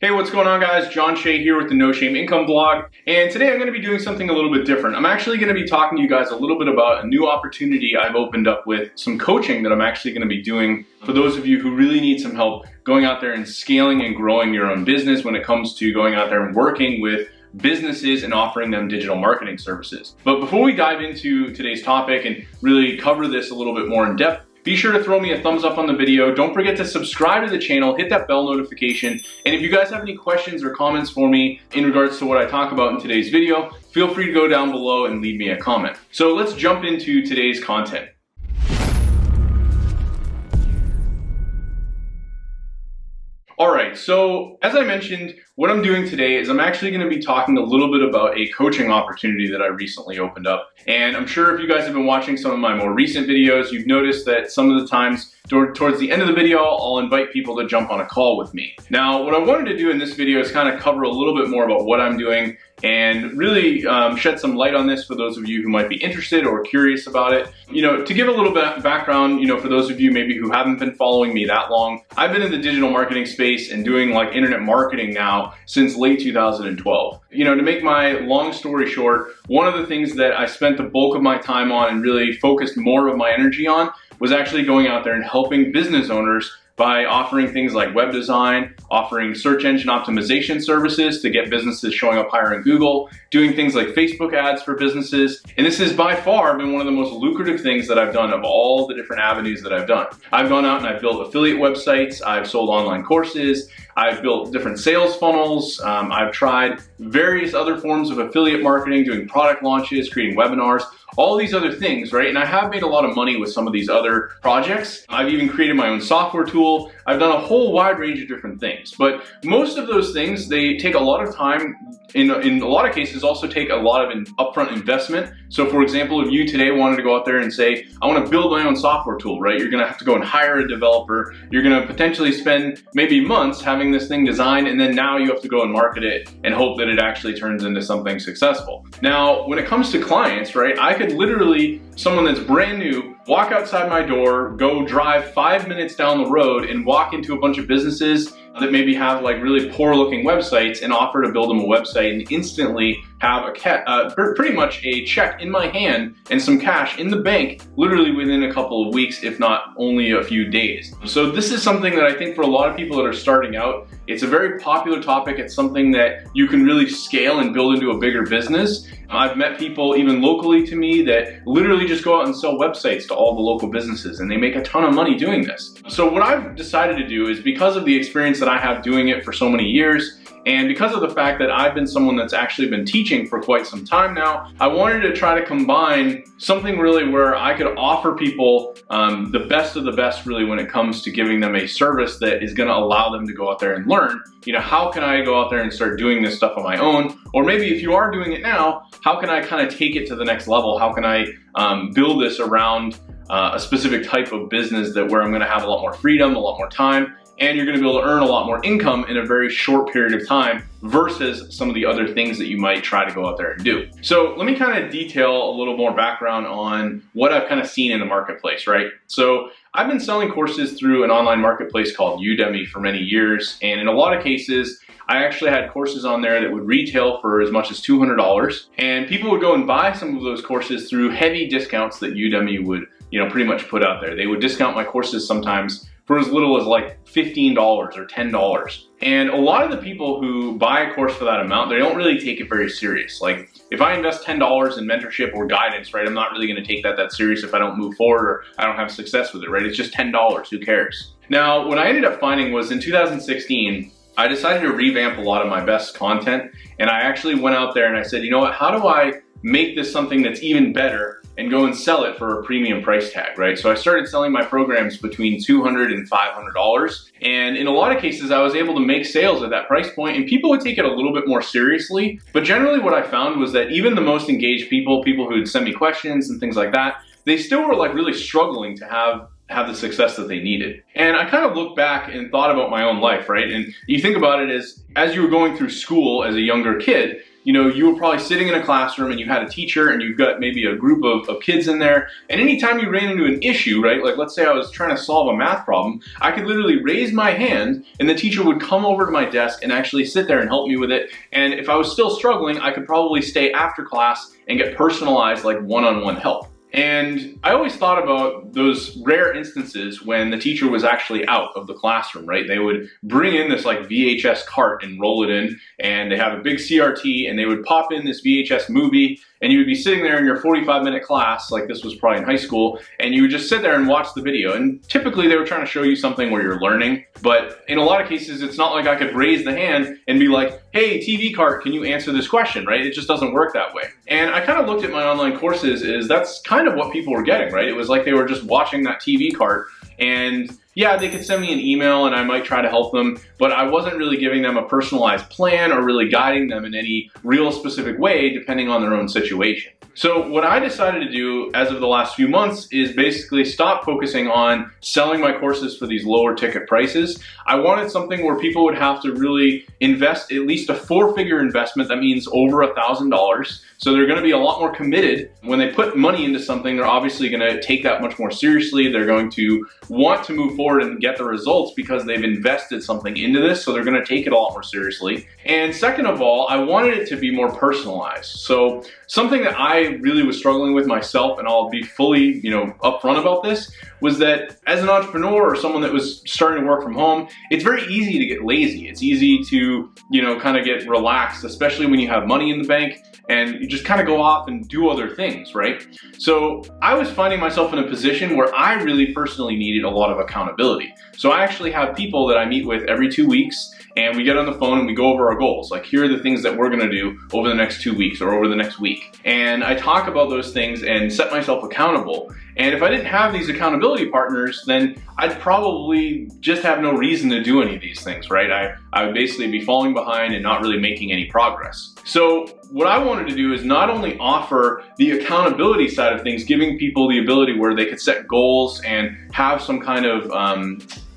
Hey, what's going on, guys? John Shea here with the No Shame Income blog, and today I'm going to be doing something a little bit different. I'm actually going to be talking to you guys a little bit about a new opportunity I've opened up with some coaching that I'm actually going to be doing for those of you who really need some help going out there and scaling and growing your own business when it comes to going out there and working with businesses and offering them digital marketing services. But before we dive into today's topic and really cover this a little bit more in depth, be sure to throw me a thumbs up on the video. Don't forget to subscribe to the channel, hit that bell notification. And if you guys have any questions or comments for me in regards to what I talk about in today's video, feel free to go down below and leave me a comment. So let's jump into today's content. Alright, so as I mentioned, what I'm doing today is I'm actually going to be talking a little bit about a coaching opportunity that I recently opened up. And I'm sure if you guys have been watching some of my more recent videos, you've noticed that some of the times towards the end of the video, I'll invite people to jump on a call with me. Now, what I wanted to do in this video is kind of cover a little bit more about what I'm doing and really shed some light on this for those of you who might be interested or curious about it. You know, to give a little bit of background, for those of you maybe who haven't been following me that long, I've been in the digital marketing space and doing like internet marketing now since late 2012. To make my long story short, one of the things that I spent the bulk of my time on and really focused more of my energy on was actually going out there and helping business owners by offering things like web design, offering search engine optimization services to get businesses showing up higher in Google, doing things like Facebook ads for businesses. And this has by far been one of the most lucrative things that I've done of all the different avenues that I've done. I've gone out and I've built affiliate websites, I've sold online courses, I've built different sales funnels, I've tried various other forms of affiliate marketing, doing product launches, creating webinars, all these other things, right? And I have made a lot of money with some of these other projects. I've even created my own software tool. I've done a whole wide range of different things. But most of those things, they take a lot of time, in a lot of cases also take a lot of upfront investment. So for example, if you today wanted to go out there and say, I want to build my own software tool, right? You're gonna have to go and hire a developer. You're gonna potentially spend maybe months having this thing designed, and then now you have to go and market it and hope that it actually turns into something successful. Now, when it comes to clients, right, I could literally, someone that's brand new, walk outside my door, go drive 5 minutes down the road and walk into a bunch of businesses that maybe have like really poor looking websites and offer to build them a website and instantly have pretty much a check in my hand and some cash in the bank literally within a couple of weeks, if not only a few days. So this is something that I think for a lot of people that are starting out, it's a very popular topic. It's something that you can really scale and build into a bigger business. I've met people even locally to me that literally just go out and sell websites to all the local businesses, and they make a ton of money doing this. So what I've decided to do is, because of the experience that I have doing it for so many years, and because of the fact that I've been someone that's actually been teaching for quite some time now, I wanted to try to combine something really where I could offer people the best of the best really when it comes to giving them a service that is gonna allow them to go out there and learn, how can I go out there and start doing this stuff on my own? Or maybe if you are doing it now, how can I kind of take it to the next level? How can I build this around a specific type of business where I'm gonna have a lot more freedom, a lot more time, and you're gonna be able to earn a lot more income in a very short period of time versus some of the other things that you might try to go out there and do. So let me kind of detail a little more background on what I've kind of seen in the marketplace, right? So I've been selling courses through an online marketplace called Udemy for many years, and in a lot of cases, I actually had courses on there that would retail for as much as $200, and people would go and buy some of those courses through heavy discounts that Udemy would, pretty much put out there. They would discount my courses sometimes for as little as like $15 or $10. And a lot of the people who buy a course for that amount, they don't really take it very serious. Like if I invest $10 in mentorship or guidance, right, I'm not really gonna take that serious if I don't move forward or I don't have success with it, right? It's just $10, who cares? Now, what I ended up finding was in 2016, I decided to revamp a lot of my best content, and I actually went out there and I said, you know what, how do I make this something that's even better and go and sell it for a premium price tag, right? So I started selling my programs between $200 and $500. And in a lot of cases, I was able to make sales at that price point, and people would take it a little bit more seriously. But generally what I found was that even the most engaged people who would send me questions and things like that, they still were like really struggling to have the success that they needed. And I kind of looked back and thought about my own life, right? And you think about it as you were going through school as a younger kid, you were probably sitting in a classroom and you had a teacher and you've got maybe a group of kids in there, and anytime you ran into an issue, right, like let's say I was trying to solve a math problem, I could literally raise my hand and the teacher would come over to my desk and actually sit there and help me with it. And if I was still struggling, I could probably stay after class and get personalized, like one-on-one help. And I always thought about those rare instances when the teacher was actually out of the classroom, right? They would bring in this like VHS cart and roll it in, and they have a big CRT and they would pop in this VHS movie, and you would be sitting there in your 45-minute class, like this was probably in high school, and you would just sit there and watch the video. And typically they were trying to show you something where you're learning, but in a lot of cases, it's not like I could raise the hand and be like, hey, TV cart, can you answer this question, right? It just doesn't work that way. And I kind of looked at my online courses as that's kind of what people were getting, right? It was like they were just watching that TV cart, and yeah, they could send me an email and I might try to help them, but I wasn't really giving them a personalized plan or really guiding them in any real specific way depending on their own situation. So what I decided to do as of the last few months is basically stop focusing on selling my courses for these lower ticket prices. I wanted something where people would have to really invest at least a 4-figure investment. That means over $1,000. So they're gonna be a lot more committed. When they put money into something, they're obviously gonna take that much more seriously. They're going to want to move forward and get the results because they've invested something into this, so they're gonna take it a lot more seriously. And second of all, I wanted it to be more personalized. So something that I really was struggling with myself, and I'll be fully, upfront about this, was that as an entrepreneur or someone that was starting to work from home, it's very easy to get lazy. It's easy to, kind of get relaxed, especially when you have money in the bank and you just kind of go off and do other things, right? So I was finding myself in a position where I really personally needed a lot of accountability. So I actually have people that I meet with every 2 weeks, and we get on the phone and we go over our goals. Like, here are the things that we're gonna do over the next 2 weeks or over the next week. And I talk about those things and set myself accountable. And if I didn't have these accountability partners, then I'd probably just have no reason to do any of these things, right? I would basically be falling behind and not really making any progress. So what I wanted to do is not only offer the accountability side of things, giving people the ability where they could set goals and have some kind of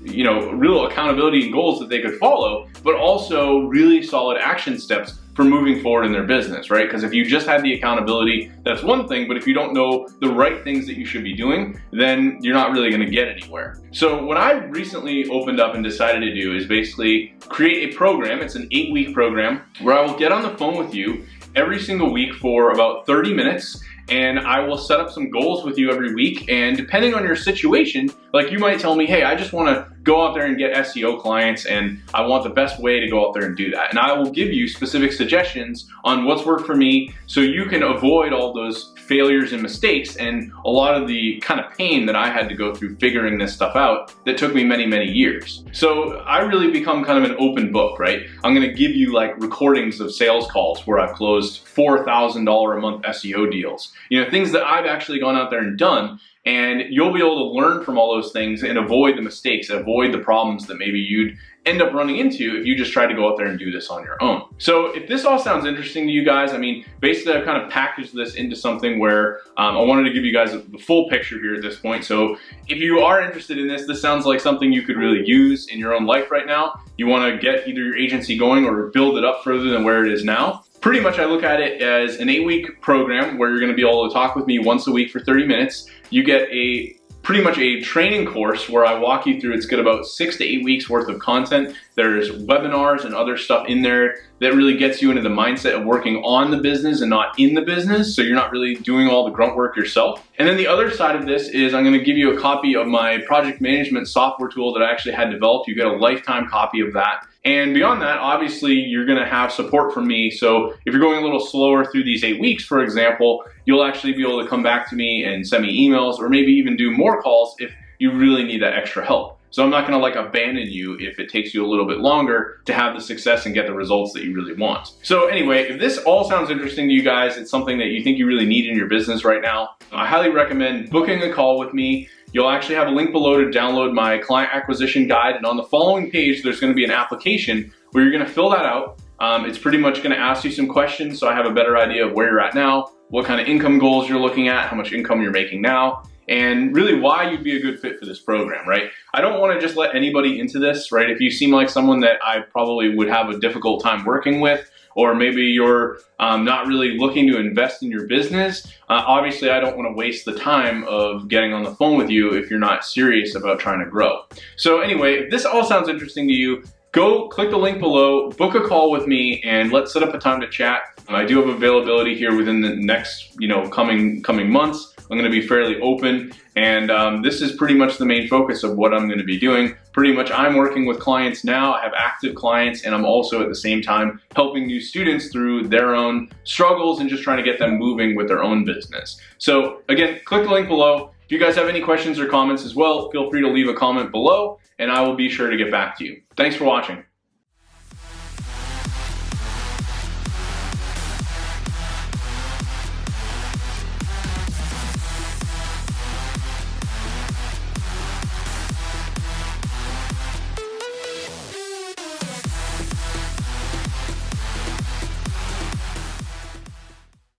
real accountability and goals that they could follow, but also really solid action steps for moving forward in their business, right? Because if you just had the accountability, that's one thing, but if you don't know the right things that you should be doing, then you're not really gonna get anywhere. So what I recently opened up and decided to do is basically create a program. It's an 8-week program where I will get on the phone with you every single week for about 30 minutes, and I will set up some goals with you every week. And depending on your situation, like you might tell me, hey, I just wanna go out there and get SEO clients, and I want the best way to go out there and do that. And I will give you specific suggestions on what's worked for me so you can avoid all those failures and mistakes and a lot of the kind of pain that I had to go through figuring this stuff out that took me many, many years. So I really become kind of an open book, right? I'm gonna give you like recordings of sales calls where I've closed $4,000 a month SEO deals. Things that I've actually gone out there and done, and you'll be able to learn from all those things and avoid the mistakes, avoid the problems that maybe you'd end up running into if you just try to go out there and do this on your own. So if this all sounds interesting to you guys, basically I've kind of packaged this into something where I wanted to give you guys the full picture here at this point. So if you are interested in this, this sounds like something you could really use in your own life right now. You want to get either your agency going or build it up further than where it is now. Pretty much I look at it as an 8-week program where you're gonna be able to talk with me once a week for 30 minutes. You get pretty much a training course where I walk you through. It's got about 6 to 8 weeks worth of content. There's webinars and other stuff in there that really gets you into the mindset of working on the business and not in the business, so you're not really doing all the grunt work yourself. And then the other side of this is I'm gonna give you a copy of my project management software tool that I actually had developed. You get a lifetime copy of that. And beyond that, obviously, you're gonna have support from me. So if you're going a little slower through these 8 weeks, for example, you'll actually be able to come back to me and send me emails or maybe even do more calls if you really need that extra help. So I'm not gonna abandon you if it takes you a little bit longer to have the success and get the results that you really want. So anyway, if this all sounds interesting to you guys, it's something that you think you really need in your business right now, I highly recommend booking a call with me. You'll actually have a link below to download my client acquisition guide, and on the following page, there's gonna be an application where you're gonna fill that out. It's pretty much gonna ask you some questions so I have a better idea of where you're at now, what kind of income goals you're looking at, how much income you're making now, and really why you'd be a good fit for this program, right? I don't want to just let anybody into this, right? If you seem like someone that I probably would have a difficult time working with, or maybe you're not really looking to invest in your business, obviously I don't want to waste the time of getting on the phone with you if you're not serious about trying to grow. So anyway, if this all sounds interesting to you, go click the link below, book a call with me, and let's set up a time to chat. I do have availability here within the next, coming months. I'm going to be fairly open, and this is pretty much the main focus of what I'm going to be doing. Pretty much I'm working with clients now, I have active clients, and I'm also at the same time helping new students through their own struggles and just trying to get them moving with their own business. So again, click the link below. If you guys have any questions or comments as well, feel free to leave a comment below, and I will be sure to get back to you. Thanks for watching.